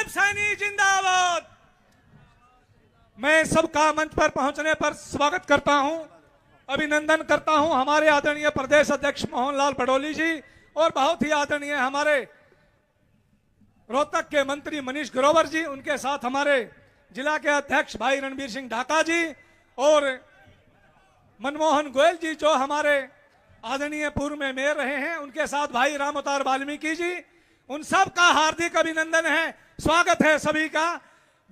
सैनी जिंदाबाद। मैं सबका मंच पर पहुंचने पर स्वागत करता हूं, अभिनंदन करता हूं हमारे आदरणीय प्रदेश अध्यक्ष मोहनलाल भड़ोली जी और बहुत ही आदरणीय हमारे रोहतक के मंत्री मनीष ग्रोवर जी, उनके साथ हमारे जिला के अध्यक्ष भाई रणबीर सिंह ढाका जी और मनमोहन गोयल जी जो हमारे आदरणीय पूर्व में मेयर रहे हैं, उनके साथ भाई राम अवतार वाल्मीकि जी, उन सब का हार्दिक अभिनंदन है, स्वागत है सभी का।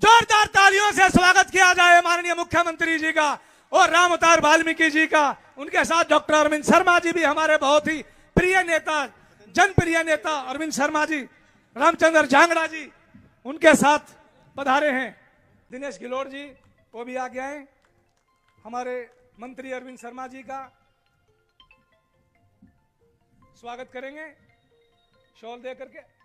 जोरदार तालियों से स्वागत किया जाए माननीय मुख्यमंत्री जी का और राम अवतार वाल्मीकि जी का। उनके साथ डॉक्टर अरविंद शर्मा जी भी हमारे बहुत ही प्रिय नेता, जनप्रिय नेता अरविंद शर्मा जी, रामचंद्र जांगड़ा जी उनके साथ पधारे हैं। दिनेश गिलोड जी वो भी आ गए हैं। हमारे मंत्री अरविंद शर्मा जी का स्वागत करेंगे शॉल दे करके।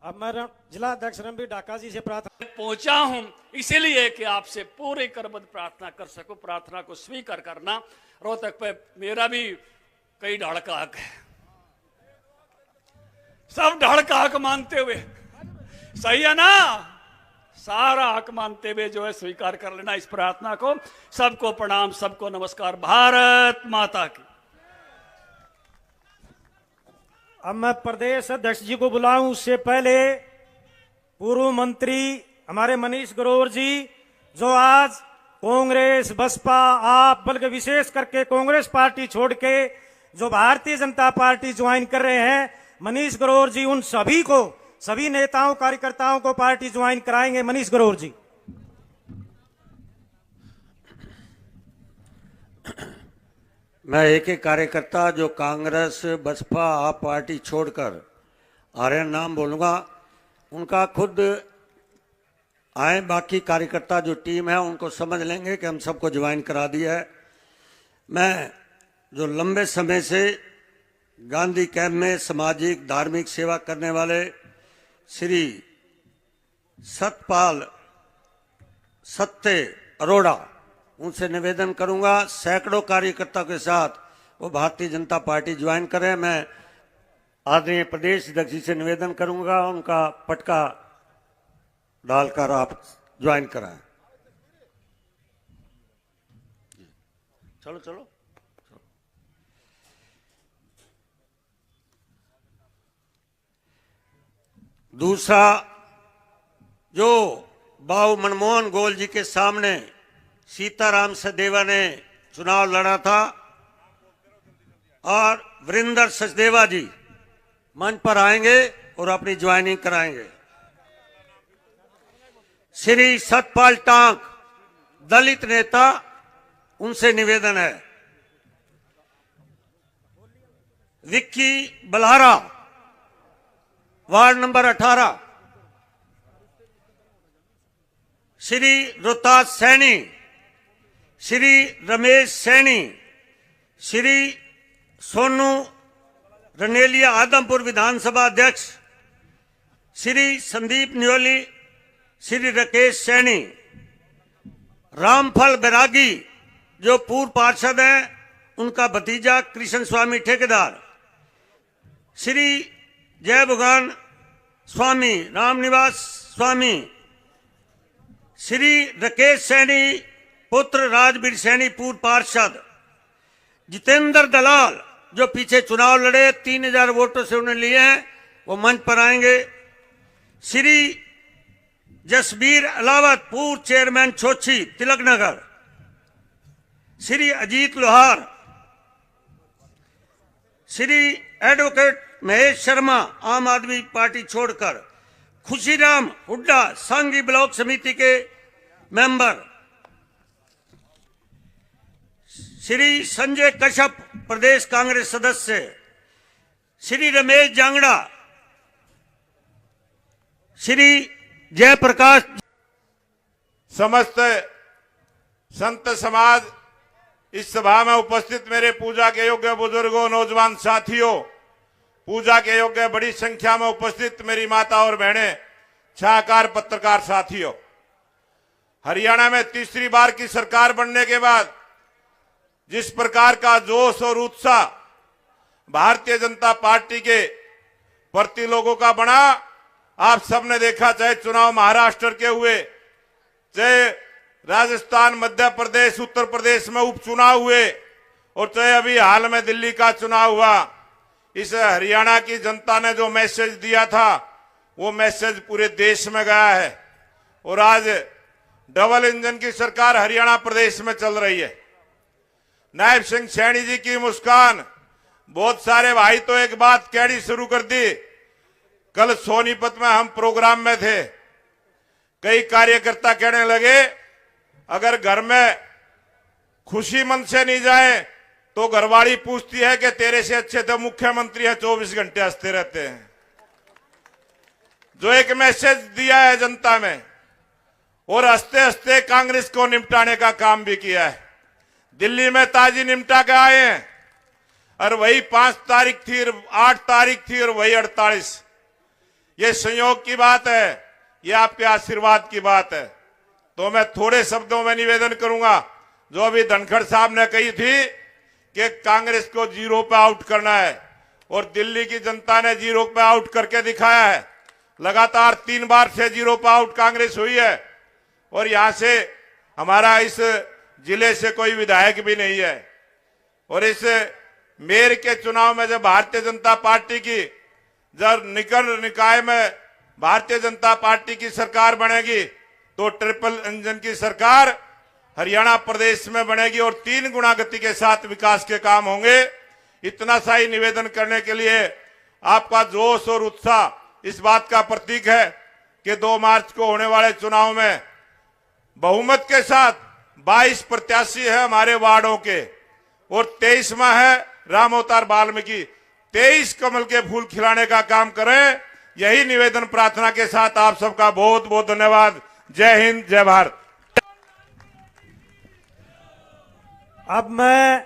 अब मैं जिला अध्यक्ष रणबीर ढाका जी से प्रार्थना पहुंचा हूं इसीलिए कि आपसे पूरे करबद्ध प्रार्थना कर सकूं। प्रार्थना को स्वीकार करना। रोहतक पे मेरा भी कई ढाड़ का हक है, सब ढाड़ का हक मानते हुए, सही है ना, सारा हक मानते हुए जो है स्वीकार कर लेना इस प्रार्थना को। सबको प्रणाम, सबको नमस्कार। भारत माता की। अब मैं प्रदेश अध्यक्ष जी को बुलाऊं उससे पहले पूर्व मंत्री हमारे मनीष ग्रोवर जी जो आज कांग्रेस, बसपा, आप बल्कि विशेष करके कांग्रेस पार्टी छोड़ के जो भारतीय जनता पार्टी ज्वाइन कर रहे हैं, मनीष ग्रोवर जी उन सभी को, सभी नेताओं कार्यकर्ताओं को पार्टी ज्वाइन कराएंगे। मनीष ग्रोवर जी। मैं एक एक कार्यकर्ता जो कांग्रेस, बसपा, आप पार्टी छोड़कर आर्यन नाम बोलूँगा, उनका खुद आए, बाकी कार्यकर्ता जो टीम है उनको समझ लेंगे कि हम सबको ज्वाइन करा दिया है। मैं जो लंबे समय से गांधी कैंप में सामाजिक धार्मिक सेवा करने वाले श्री सतपाल सत्य अरोड़ा, उनसे निवेदन करूंगा सैकड़ों कार्यकर्ताओं के साथ वो भारतीय जनता पार्टी ज्वाइन करें। मैं आदरणीय प्रदेश अध्यक्ष जी से निवेदन करूंगा उनका पटका डालकर आप ज्वाइन कराएं। चलो चलो। दूसरा, जो बाबू मनमोहन गोयल जी के सामने सीताराम सचदेवा ने चुनाव लड़ा था और वरिंदर सचदेवा जी मंच पर आएंगे और अपनी ज्वाइनिंग कराएंगे। श्री सतपाल टांक दलित नेता, उनसे निवेदन है। विक्की बल्हारा वार्ड नंबर 18, श्री रोहतास सैनी, श्री रमेश सैनी, श्री सोनू रनेलिया आदमपुर विधानसभा अध्यक्ष, श्री संदीप न्योली, श्री राकेश सैनी, रामफल बैरागी जो पूर्व पार्षद हैं, उनका भतीजा कृष्ण स्वामी ठेकेदार, श्री जय भगवान स्वामी, रामनिवास स्वामी, श्री राकेश सैनी पुत्र राजवीर सैनी पूर्व पार्षद, जितेंद्र दलाल जो पीछे चुनाव लड़े 3000 वोटों से उन्हें लिए हैं, वो मंच पर आएंगे। श्री जसबीर अलावत पूर्व चेयरमैन छोछी तिलक नगर, श्री अजीत लोहार, श्री एडवोकेट महेश शर्मा आम आदमी पार्टी छोड़कर, खुशीराम हुड्डा सांगी ब्लॉक समिति के मेंबर, श्री संजय कश्यप प्रदेश कांग्रेस सदस्य, श्री रमेश जांगड़ा, श्री जयप्रकाश। समस्त संत समाज, इस सभा में उपस्थित मेरे पूजा के योग्य बुजुर्गों, नौजवान साथियों, पूजा के योग्य बड़ी संख्या में उपस्थित मेरी माता और बहनें, छायाकार पत्रकार साथियों, हरियाणा में तीसरी बार की सरकार बनने के बाद जिस प्रकार का जोश और उत्साह भारतीय जनता पार्टी के प्रति लोगों का बना, आप सबने देखा। चाहे चुनाव महाराष्ट्र के हुए, चाहे राजस्थान, मध्य प्रदेश, उत्तर प्रदेश में उपचुनाव हुए, और चाहे अभी हाल में दिल्ली का चुनाव हुआ, इस हरियाणा की जनता ने जो मैसेज दिया था वो मैसेज पूरे देश में गया है। और आज डबल इंजन की सरकार हरियाणा प्रदेश में चल रही है। नायब सिंह सैनी जी की मुस्कान, बहुत सारे भाई तो एक बात कहनी शुरू कर दी। कल सोनीपत में हम प्रोग्राम में थे, कई कार्यकर्ता कहने लगे अगर घर में खुशी मन से नहीं जाए तो घरवाली पूछती है कि तेरे से अच्छे तो मुख्यमंत्री है, 24 घंटे हंसते रहते हैं। जो एक मैसेज दिया है जनता में, और हंसते हंसते कांग्रेस को निपटाने का काम भी किया है। दिल्ली में ताजी निपटा के आए हैं, और वही 5 तारीख थी, 8 तारीख थी, और वही 48। ये संयोग की बात है, ये आपके आशीर्वाद की बात है। तो मैं थोड़े शब्दों में निवेदन करूंगा, जो अभी धनखड़ साहब ने कही थी कि कांग्रेस को 0 पे आउट करना है, और दिल्ली की जनता ने 0 पे आउट करके दिखाया है। लगातार 3 बार से 0 पे आउट कांग्रेस हुई है, और यहां से हमारा इस जिले से कोई विधायक भी नहीं है। और इस मेयर के चुनाव में जब भारतीय जनता पार्टी की, जब निकर निकाय में भारतीय जनता पार्टी की सरकार बनेगी, तो ट्रिपल इंजन की सरकार हरियाणा प्रदेश में बनेगी, और 3 गुना गति के साथ विकास के काम होंगे। इतना सा ही निवेदन करने के लिए आपका जोश और उत्साह इस बात का प्रतीक है कि 2 मार्च को होने वाले चुनाव में बहुमत के साथ 22 प्रत्याशी है हमारे वार्डों के, और 23वां है राम अवतार वाल्मीकि। 23 कमल के फूल खिलाने का काम करें। यही निवेदन प्रार्थना के साथ आप सबका बहुत बहुत धन्यवाद। जय हिंद, जय भारत। अब मैं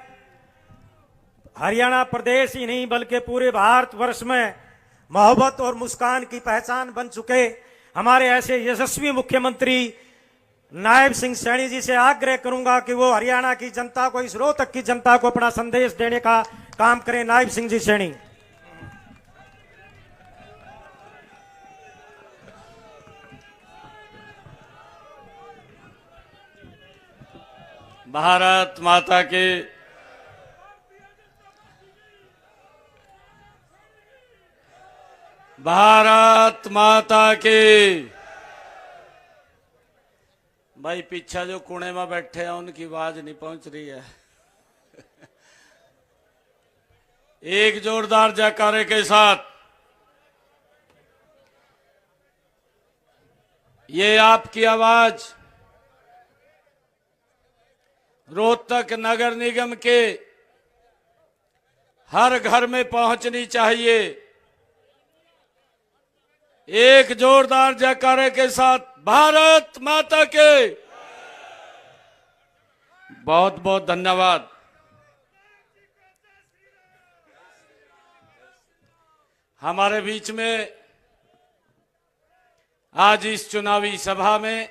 हरियाणा प्रदेश ही नहीं बल्कि पूरे भारतवर्ष में मोहब्बत और मुस्कान की पहचान बन चुके हमारे ऐसे यशस्वी मुख्यमंत्री नायब सिंह सैनी जी से आग्रह करूंगा कि वो हरियाणा की जनता को, इस रोहतक की जनता को अपना संदेश देने का काम करें। नायब सिंह जी सैनी। भारत माता की, भारत माता की। भाई पीछे जो कोने में बैठे हैं उनकी आवाज नहीं पहुंच रही है। एक जोरदार जयकारे के साथ ये आपकी आवाज रोहतक नगर निगम के हर घर में पहुंचनी चाहिए। एक जोरदार जयकारे के साथ भारत माता के। बहुत बहुत धन्यवाद। हमारे बीच में आज इस चुनावी सभा में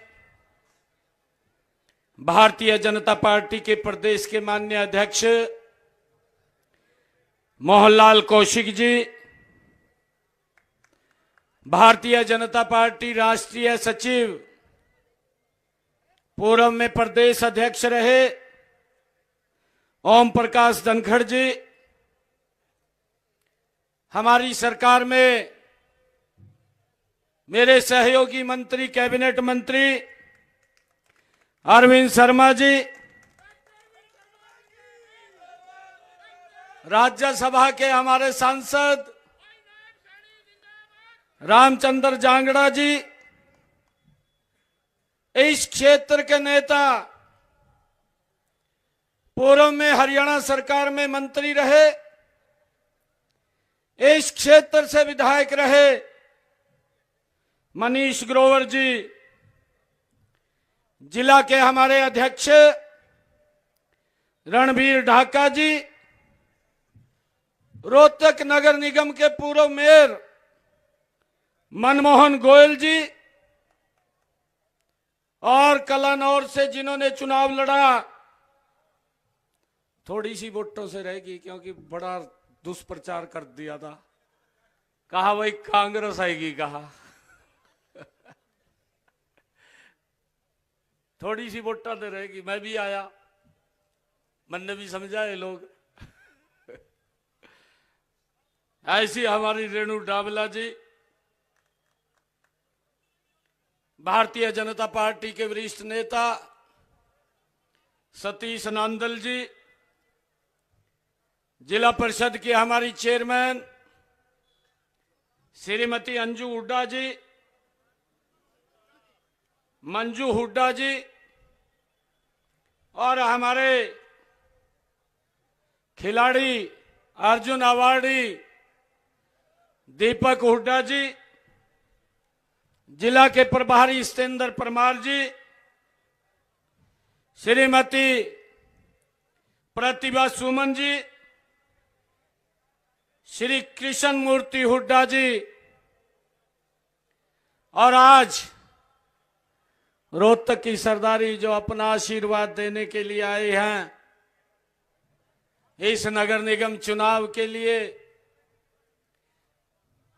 भारतीय जनता पार्टी के प्रदेश के माननीय अध्यक्ष मोहनलाल कौशिक जी, भारतीय जनता पार्टी राष्ट्रीय सचिव, पूर्व में प्रदेश अध्यक्ष रहे ओम प्रकाश धनखड़ जी, हमारी सरकार में मेरे सहयोगी मंत्री, कैबिनेट मंत्री अरविंद शर्मा जी, राज्यसभा के हमारे सांसद रामचंद्र जांगड़ा जी, इस क्षेत्र के नेता, पूर्व में हरियाणा सरकार में मंत्री रहे, इस क्षेत्र से विधायक रहे मनीष ग्रोवर जी, जिला के हमारे अध्यक्ष रणबीर ढाका जी, रोहतक नगर निगम के पूर्व मेयर मनमोहन गोयल जी और कलानौर से जिन्होंने चुनाव लड़ा, थोड़ी सी वोटों से रहेगी क्योंकि बड़ा दुष्प्रचार कर दिया था, कहा भाई कांग्रेस आएगी, कहा थोड़ी सी वोटा दे रहेगी। मैं भी आया, मैंने भी समझा ये लोग। ऐसी हमारी रेणु डावला जी भारतीय जनता पार्टी के वरिष्ठ नेता सतीश नांदल जी, जिला परिषद की हमारी चेयरमैन श्रीमती अंजू हुड्डा जी, मंजू हुड्डा जी और हमारे खिलाड़ी अर्जुन अवार्डी दीपक हुड्डा जी, जिला के प्रभारी सतेंद्र परमार जी, श्रीमती प्रतिभा सुमन जी, श्री कृष्ण मूर्ति हुड्डा जी और आज रोहतक की सरदारी जो अपना आशीर्वाद देने के लिए आए हैं इस नगर निगम चुनाव के लिए,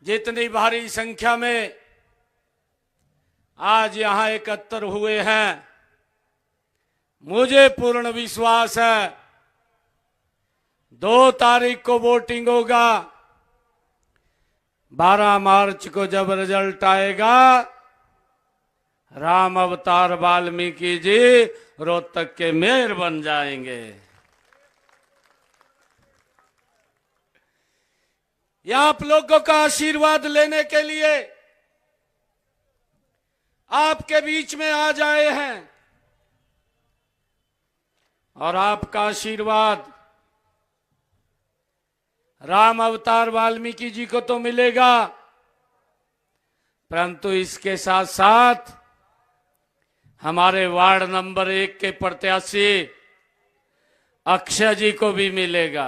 जितनी भारी संख्या में आज यहां एकत्र हुए हैं, मुझे पूर्ण विश्वास है 2 तारीख को वोटिंग होगा। 12 मार्च को जब रिजल्ट आएगा, राम अवतार वाल्मीकि जी रोहतक के मेयर बन जाएंगे। या आप लोगों का आशीर्वाद लेने के लिए आपके बीच में आ जाए हैं और आपका आशीर्वाद राम अवतार वाल्मीकि जी को तो मिलेगा, परंतु इसके साथ साथ हमारे वार्ड नंबर 1 के प्रत्याशी अक्षय जी को भी मिलेगा,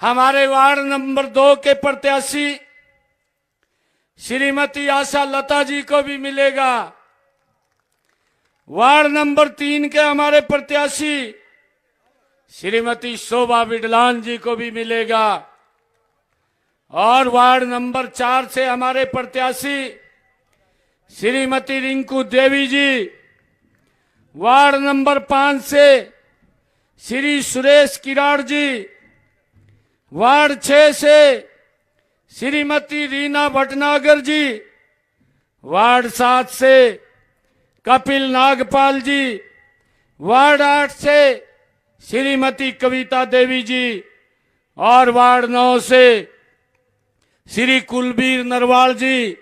हमारे वार्ड नंबर 2 के प्रत्याशी श्रीमती आशा लता जी को भी मिलेगा, वार्ड नंबर 3 के हमारे प्रत्याशी श्रीमती शोभा विडलान जी को भी मिलेगा और वार्ड नंबर 4 से हमारे प्रत्याशी श्रीमती रिंकू देवी जी, वार्ड नंबर 5 से श्री सुरेश किराड़ जी, वार्ड 6 से श्रीमती रीना भटनागर जी, वार्ड 7 से कपिल नागपाल जी, वार्ड 8 से श्रीमती कविता देवी जी और वार्ड 9 से श्री कुलबीर नरवाल जी,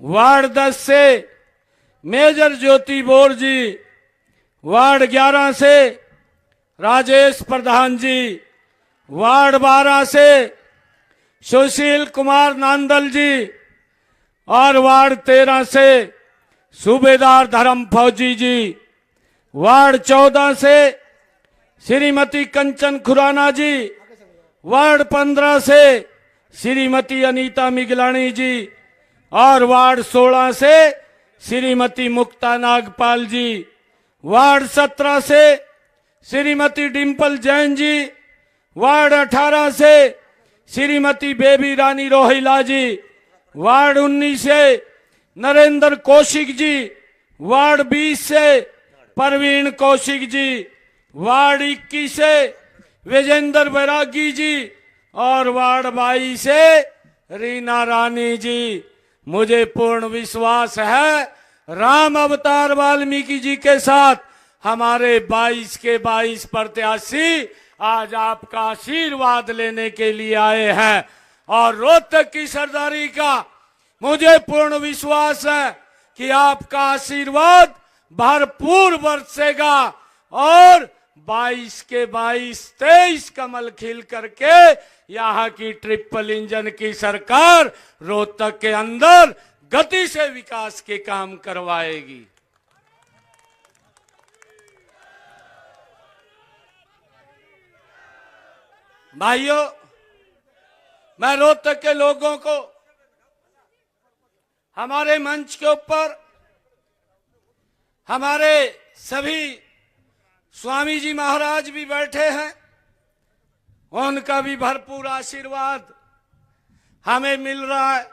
वार्ड 10 से मेजर ज्योति बोर जी, वार्ड 11 से राजेश प्रधान जी, वार्ड 12 से सुशील कुमार नांदल जी और वार्ड 13 से सूबेदार धर्म फौजी जी, वार्ड 14 से श्रीमती कंचन खुराना जी, वार्ड 15 से श्रीमती अनीता मिगलानी जी और वार्ड 16 से श्रीमती मुक्ता नागपाल जी, वार्ड 17 से श्रीमती डिम्पल जैन जी, वार्ड 18 से श्रीमती बेबी रानी रोहिला जी, वार्ड 19 से नरेंद्र कौशिक जी, वार्ड 20 से परवीन कौशिक जी, वार्ड 21 से विजेंद्र बैरागी जी और वार्ड 22 से रीना रानी जी। मुझे पूर्ण विश्वास है राम अवतार वाल्मीकि जी के साथ हमारे 22 के 22 प्रत्याशी आज आपका आशीर्वाद लेने के लिए आए हैं और रोहतक की सरदारी का मुझे पूर्ण विश्वास है कि आपका आशीर्वाद भरपूर बरसेगा और 22 के 22 23 कमल खिल करके यहाँ की ट्रिपल इंजन की सरकार रोहतक के अंदर गति से विकास के काम करवाएगी। भाइयों, मैं रोहतक के लोगों को हमारे मंच के ऊपर हमारे सभी स्वामी जी महाराज भी बैठे हैं, उनका भी भरपूर आशीर्वाद हमें मिल रहा है,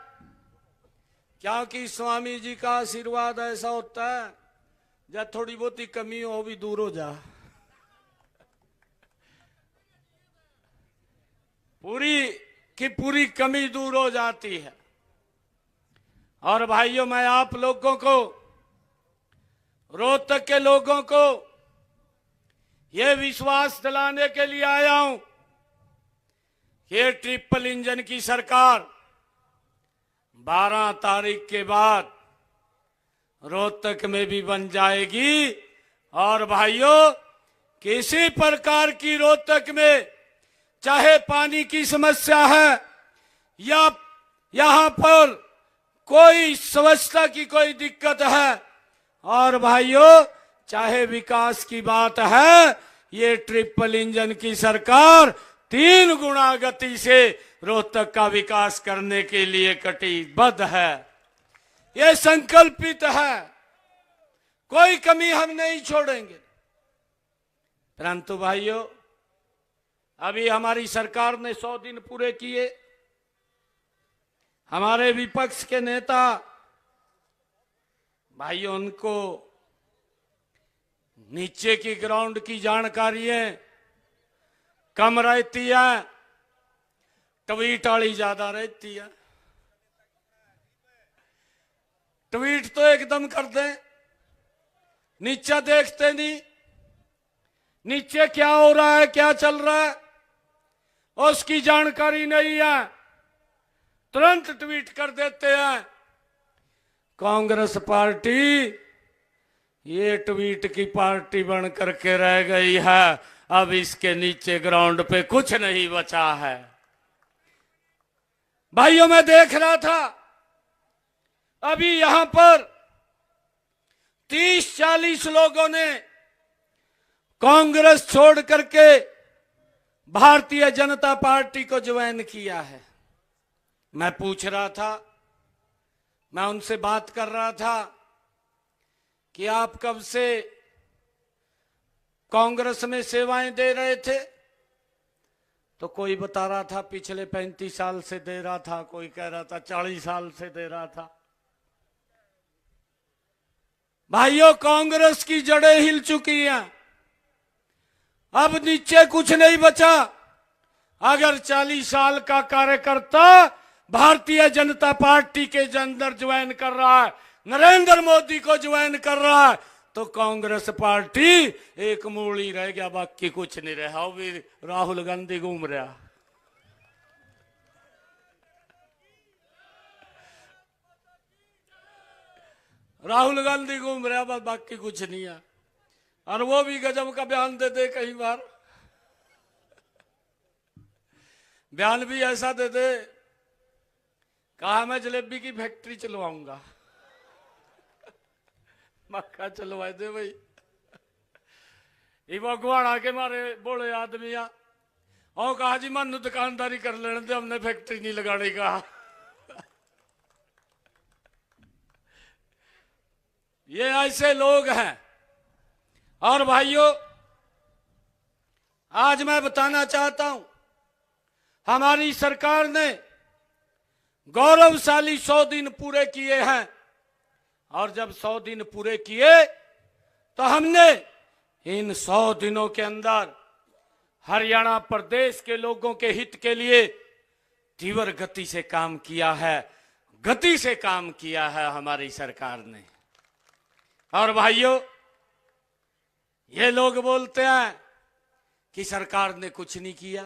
क्योंकि स्वामी जी का आशीर्वाद ऐसा होता है जब थोड़ी बहुत ही कमी हो भी दूर हो जा, पूरी की पूरी कमी दूर हो जाती है। और भाइयों, मैं आप लोगों को, रोहतक के लोगों को यह विश्वास दिलाने के लिए आया हूं कि ये ट्रिपल इंजन की सरकार 12 तारीख के बाद रोहतक में भी बन जाएगी। और भाइयों, किसी प्रकार की रोहतक में चाहे पानी की समस्या है या यहां पर कोई स्वच्छता की कोई दिक्कत है, और भाइयों चाहे विकास की बात है, ये ट्रिपल इंजन की सरकार 3 गुना गति से रोहतक का विकास करने के लिए कटिबद्ध है, ये संकल्पित है, कोई कमी हम नहीं छोड़ेंगे। परंतु भाइयों, अभी हमारी सरकार ने 100 दिन पूरे किए। हमारे विपक्ष के नेता भाइयों, उनको नीचे की ग्राउंड की जानकारियां कम रहती है, ट्वीट वाली ज्यादा रहती है। ट्वीट तो एकदम कर दें, नीचे देखते नहीं, नीचे क्या हो रहा है, क्या चल रहा है, उसकी जानकारी नहीं है, तुरंत ट्वीट कर देते हैं। कांग्रेस पार्टी ये ट्वीट की पार्टी बन करके रह गई है, अब इसके नीचे ग्राउंड पे कुछ नहीं बचा है। भाइयों, मैं देख रहा था अभी यहां पर 30-40 लोगों ने कांग्रेस छोड़ करके भारतीय जनता पार्टी को ज्वाइन किया है। मैं पूछ रहा था, मैं उनसे बात कर रहा था कि आप कब से कांग्रेस में सेवाएं दे रहे थे, तो कोई बता रहा था पिछले 35 साल से दे रहा था, कोई कह रहा था 40 साल से दे रहा था। भाइयों, कांग्रेस की जड़ें हिल चुकी हैं, अब नीचे कुछ नहीं बचा। अगर 40 साल का कार्यकर्ता भारतीय जनता पार्टी के अंदर ज्वाइन कर रहा है, नरेंद्र मोदी को ज्वाइन कर रहा है, तो कांग्रेस पार्टी एक मूली रह गया, बाकी कुछ नहीं रहा। वो भी राहुल गांधी घूम रहा। राहुल गांधी घूम रहा, बस बाकी कुछ नहीं है। और वो भी गजब का बयान दे दे, कई बार बयान भी ऐसा दे दे, कहा मैं जलेबी की फैक्ट्री चलवाऊंगा। मक्का चलवा दे भाई, ये भगवान आके मारे बोले आदमी और कहा जी मन दुकानदारी कर लेने दे, हमने फैक्ट्री नहीं लगाने का। ये ऐसे लोग हैं। और भाइयों, आज मैं बताना चाहता हूं, हमारी सरकार ने गौरवशाली 100 दिन पूरे किए हैं, और जब 100 दिन पूरे किए तो हमने इन 100 दिनों के अंदर हरियाणा प्रदेश के लोगों के हित के लिए तीव्र गति से काम किया है, गति से काम किया है हमारी सरकार ने। और भाइयों, ये लोग बोलते हैं कि सरकार ने कुछ नहीं किया।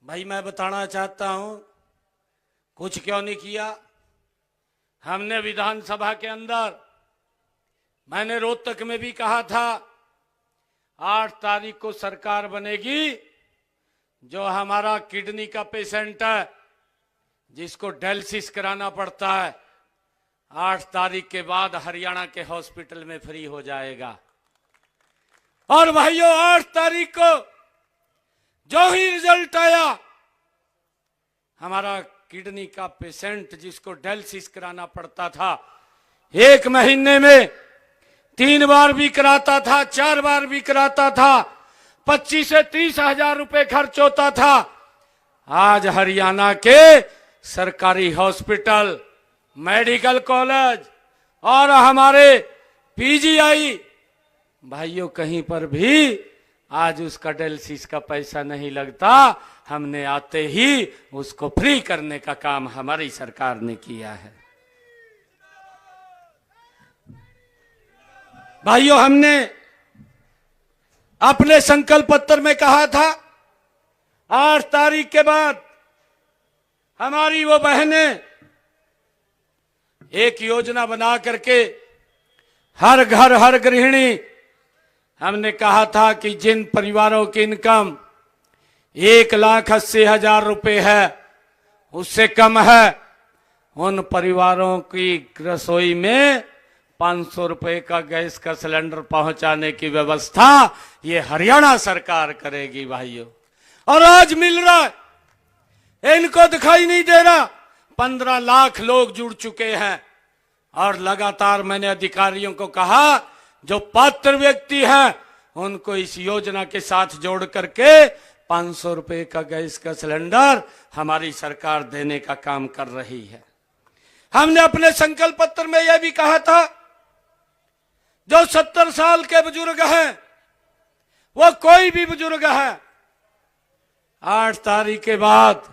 भाई, मैं बताना चाहता हूं कुछ क्यों नहीं किया। हमने विधानसभा के अंदर, मैंने रोहतक में भी कहा था 8 तारीख को सरकार बनेगी। जो हमारा किडनी का पेशेंट है, जिसको डायलिसिस कराना पड़ता है, 8 तारीख के बाद हरियाणा के हॉस्पिटल में फ्री हो जाएगा। और भाइयों, 8 तारीख को जो ही रिजल्ट आया, हमारा किडनी का पेशेंट जिसको डायलिसिस कराना पड़ता था, 1 महीने में 3 बार भी कराता था, 4 बार भी कराता था, 25 से 30 हजार रुपए खर्च होता था। आज हरियाणा के सरकारी हॉस्पिटल, मेडिकल कॉलेज और हमारे पीजीआई भाइयों, कहीं पर भी आज उसका डायलिसिस का पैसा नहीं लगता। हमने आते ही उसको फ्री करने का काम हमारी सरकार ने किया है। भाइयों, हमने अपने संकल्प पत्र में कहा था 8 तारीख के बाद हमारी वो बहनें एक योजना बना करके हर घर हर गृहिणी, हमने कहा था कि जिन परिवारों की इनकम 1,80,000 रुपए है, उससे कम है, उन परिवारों की रसोई में 500 रुपए का गैस का सिलेंडर पहुंचाने की व्यवस्था ये हरियाणा सरकार करेगी भाइयों। और आज मिल रहा है, इनको दिखाई नहीं दे रहा। 15 लाख लोग जुड़ चुके हैं और लगातार मैंने अधिकारियों को कहा जो पात्र व्यक्ति हैं उनको इस योजना के साथ जोड़ करके 500 रुपए का गैस का सिलेंडर हमारी सरकार देने का काम कर रही है। हमने अपने संकल्प पत्र में यह भी कहा था जो 70 साल के बुजुर्ग हैं, वो कोई भी बुजुर्ग है, 8 तारीख के बाद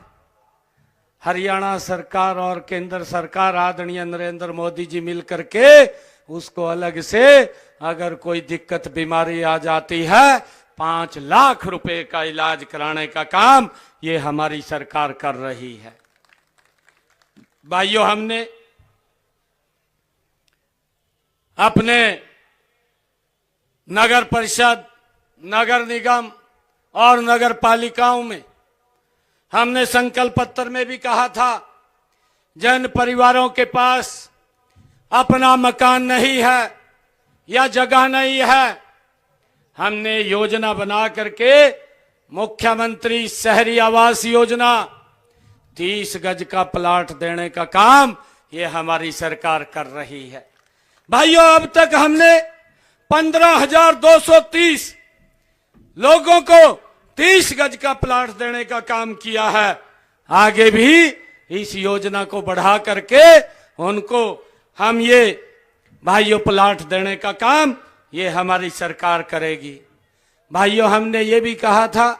हरियाणा सरकार और केंद्र सरकार आदरणीय नरेंद्र मोदी जी मिलकर के उसको अलग से अगर कोई दिक्कत बीमारी आ जाती है 5 लाख रुपए का इलाज कराने का काम ये हमारी सरकार कर रही है। भाइयों, हमने अपने नगर परिषद, नगर निगम और नगर पालिकाओं में हमने संकल्प पत्र में भी कहा था जिन परिवारों के पास अपना मकान नहीं है या जगह नहीं है, हमने योजना बना करके मुख्यमंत्री शहरी आवास योजना 30 गज का प्लाट देने का काम ये हमारी सरकार कर रही है। भाइयों, अब तक हमने 15,230 लोगों को 30 गज का प्लाट देने का काम किया है। आगे भी इस योजना को बढ़ा करके उनको हम ये भाइयों प्लाट देने का काम ये हमारी सरकार करेगी। भाइयों, हमने ये भी कहा था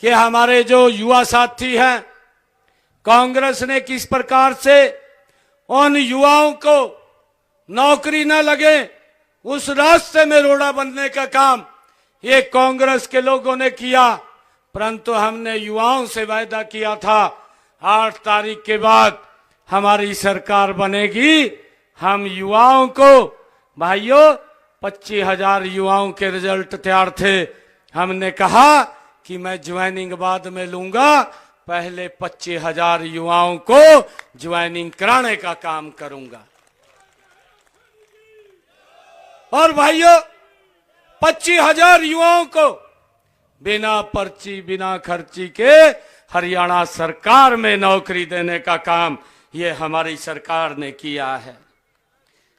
कि हमारे जो युवा साथी हैं, कांग्रेस ने किस प्रकार से उन युवाओं को नौकरी न लगे उस रास्ते में रोड़ा बनने का काम ये कांग्रेस के लोगों ने किया, परंतु हमने युवाओं से वायदा किया था 8 तारीख के बाद हमारी सरकार बनेगी, हम युवाओं को, भाइयों 25,000 युवाओं के रिजल्ट तैयार थे, हमने कहा कि मैं ज्वाइनिंग बाद में लूंगा, पहले 25,000 युवाओं को ज्वाइनिंग कराने का काम करूंगा। और भाइयों 25,000 युवाओं को बिना पर्ची बिना खर्ची के हरियाणा सरकार में नौकरी देने का काम ये हमारी सरकार ने किया है।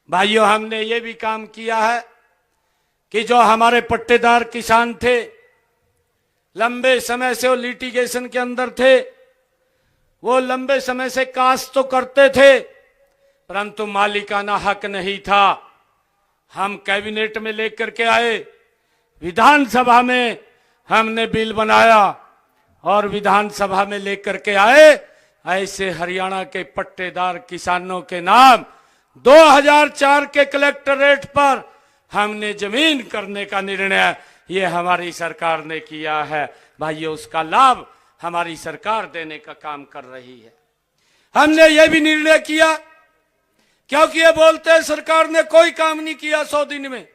भाइयों, हमने ये भी काम किया है कि जो हमारे पट्टेदार किसान थे, लंबे समय से वो लिटिगेशन के अंदर थे, वो लंबे समय से कास्ट तो करते थे परंतु मालिकाना हक नहीं था। हम कैबिनेट में लेकर के आए, विधानसभा में हमने बिल बनाया और विधानसभा में लेकर के आए, ऐसे हरियाणा के पट्टेदार किसानों के नाम 2004 के कलेक्टरेट पर हमने जमीन करने का निर्णय ये हमारी सरकार ने किया है। भाइयों, उसका लाभ हमारी सरकार देने का काम कर रही है। हमने ये भी निर्णय किया, क्योंकि ये बोलते हैं सरकार ने कोई काम नहीं किया 100 दिन में।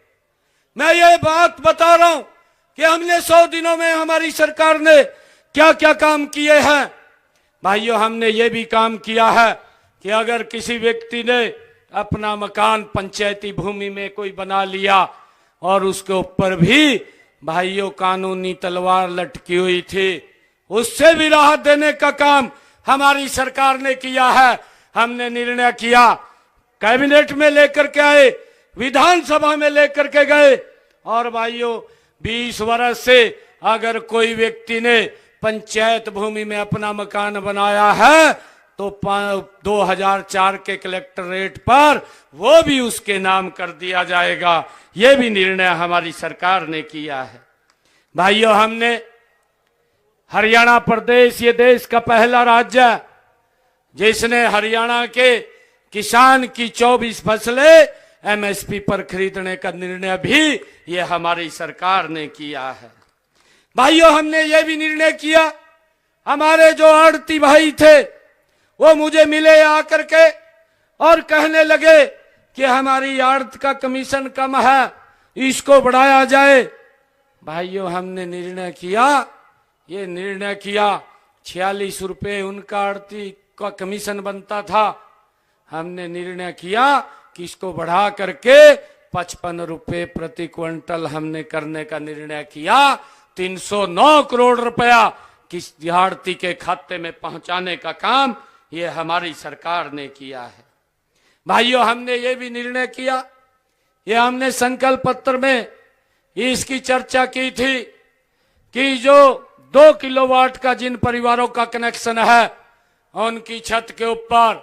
मैं ये बात बता रहा हूं कि हमने 100 दिनों में हमारी सरकार ने क्या क्या काम किए हैं। भाइयों, हमने ये भी काम किया है कि अगर किसी व्यक्ति ने अपना मकान पंचायती भूमि में कोई बना लिया और उसके ऊपर भी भाइयों कानूनी तलवार लटकी हुई थी, उससे भी राहत देने का काम हमारी सरकार ने किया है। हमने निर्णय किया, कैबिनेट में लेकर के आए, विधानसभा में लेकर के गए, और भाइयों 20 वर्ष से अगर कोई व्यक्ति ने पंचायत भूमि में अपना मकान बनाया है तो 2004 के कलेक्टरेट पर वो भी उसके नाम कर दिया जाएगा। ये भी निर्णय हमारी सरकार ने किया है। भाइयों, हमने हरियाणा प्रदेश ये देश का पहला राज्य है जिसने हरियाणा के किसान की 24 फसलें एमएसपी पर खरीदने का निर्णय भी ये हमारी सरकार ने किया है। भाइयों, हमने ये भी निर्णय किया, हमारे जो आड़ती भाई थे वो मुझे मिले आकर के और कहने लगे कि हमारी आड़त का कमीशन कम है, इसको बढ़ाया जाए। भाइयों, हमने निर्णय किया, ये निर्णय किया 46 रुपए उनका आड़ती का कमीशन बनता था, हमने निर्णय किया कि इसको बढ़ा करके 55 रुपए प्रति क्विंटल हमने करने का निर्णय किया। 309 करोड़ रुपया किस आड़ती के खाते में पहुंचाने का काम ये हमारी सरकार ने किया है। भाइयों, हमने ये भी निर्णय किया, ये हमने संकल्प पत्र में इसकी चर्चा की थी कि जो 2 किलोवाट का जिन परिवारों का कनेक्शन है उनकी छत के ऊपर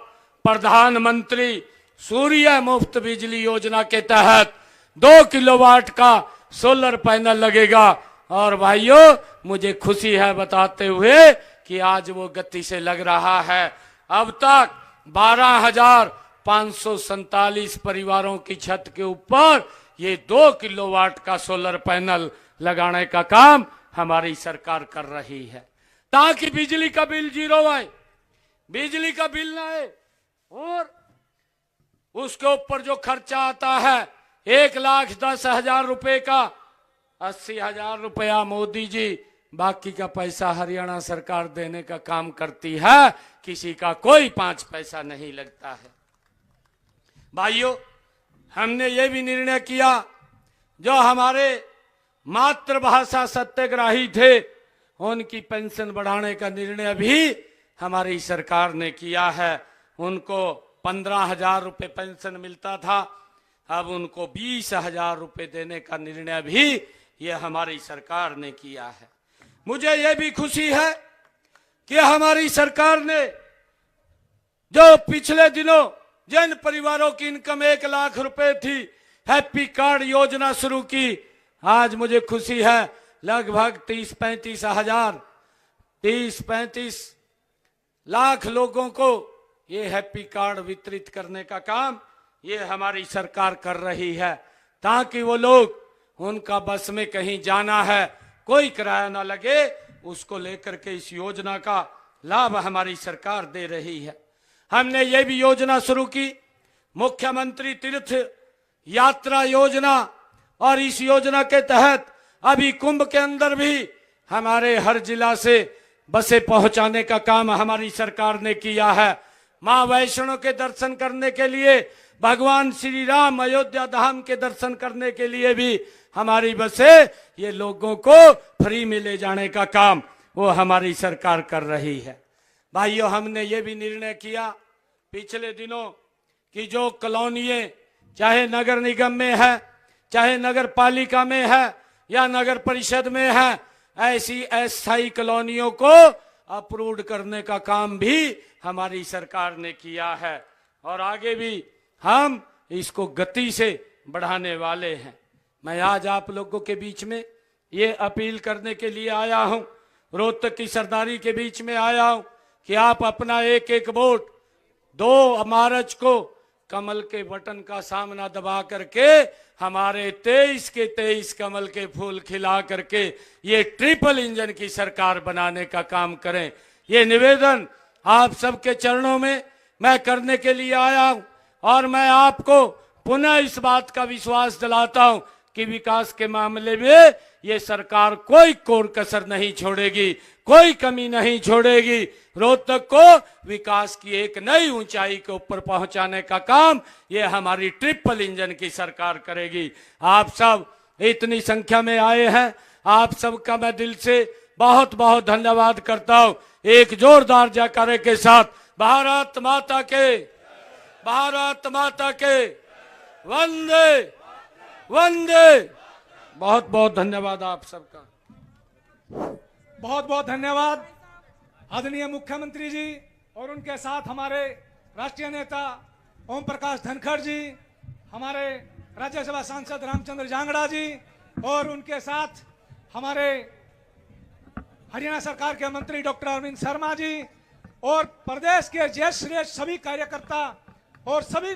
प्रधानमंत्री सूर्य मुफ्त बिजली योजना के तहत 2 किलोवाट का सोलर पैनल लगेगा। और भाइयों, मुझे खुशी है बताते हुए कि आज वो गति से लग रहा है। अब तक 12,547 परिवारों की छत के ऊपर ये 2 किलोवाट का सोलर पैनल लगाने का काम हमारी सरकार कर रही है, ताकि बिजली का बिल 0 आए, बिजली का बिल ना आए, और उसके ऊपर जो खर्चा आता है 1,10,000 रुपए का 80,000 रुपया मोदी जी, बाकी का पैसा हरियाणा सरकार देने का काम करती है, किसी का कोई 5 पैसा नहीं लगता है। भाइयों, हमने ये भी निर्णय किया, जो हमारे मातृभाषा सत्याग्रही थे उनकी पेंशन बढ़ाने का निर्णय भी हमारी सरकार ने किया है। उनको 15,000 रुपए पेंशन मिलता था, अब उनको 20,000 रुपए देने का निर्णय भी ये हमारी सरकार ने किया है। मुझे ये भी खुशी है कि हमारी सरकार ने जो पिछले दिनों जिन परिवारों की इनकम 1 लाख रुपए थी, हैप्पी कार्ड योजना शुरू की। आज मुझे खुशी है लगभग 30-35 लाख लोगों को ये हैप्पी कार्ड वितरित करने का काम ये हमारी सरकार कर रही है, ताकि वो लोग, उनका बस में कहीं जाना है, कोई किराया ना लगे, उसको लेकर के इस योजना का लाभ हमारी सरकार दे रही है। हमने ये भी योजना शुरू की, मुख्यमंत्री तीर्थ यात्रा योजना, और इस योजना के तहत अभी कुंभ के अंदर भी हमारे हर जिला से बसें पहुंचाने का काम हमारी सरकार ने किया है। मां वैष्णो के दर्शन करने के लिए, भगवान श्री राम अयोध्या धाम के दर्शन करने के लिए भी हमारी बसें ये लोगों को फ्री में ले जाने का काम वो हमारी सरकार कर रही है। भाइयों, हमने ये भी निर्णय किया पिछले दिनों कि जो कॉलोनियां चाहे नगर निगम में है, चाहे नगर पालिका में है या नगर परिषद में है, ऐसी अस्थायी कॉलोनियों को अप्रूव करने का काम भी हमारी सरकार ने किया है, और आगे भी हम इसको गति से बढ़ाने वाले हैं। मैं आज आप लोगों के बीच में ये अपील करने के लिए आया हूं, रोहतक की सरदारी के बीच में आया हूं कि आप अपना एक एक वोट 2 मार्च को कमल के बटन का सामना दबा करके हमारे 23 के 23 कमल के फूल खिला करके ये ट्रिपल इंजन की सरकार बनाने का काम करें। ये निवेदन आप सबके चरणों में मैं करने के लिए आया हूं, और मैं आपको पुनः इस बात का विश्वास दिलाता हूं कि विकास के मामले में ये सरकार कोई कोर कसर नहीं छोड़ेगी, कोई कमी नहीं छोड़ेगी। रोहतक को विकास की एक नई ऊंचाई के ऊपर पहुंचाने का काम ये हमारी ट्रिपल इंजन की सरकार करेगी। आप सब इतनी संख्या में आए हैं, आप सबका मैं दिल से बहुत बहुत धन्यवाद करता हूं। एक जोरदार जयकारे के साथ भारत माता के, भारत माता के, वंदे वंदे। बहुत बहुत धन्यवाद आप सबका। बहुत बहुत धन्यवाद आदरणीय मुख्यमंत्री जी और उनके साथ हमारे राष्ट्रीय नेता ओम प्रकाश धनखड़ जी, हमारे राज्यसभा सांसद रामचंद्र जांगड़ा जी और उनके साथ हमारे हरियाणा सरकार के मंत्री डॉक्टर अरविंद शर्मा जी और प्रदेश के ज्येष्ठ सभी कार्यकर्ता और सभी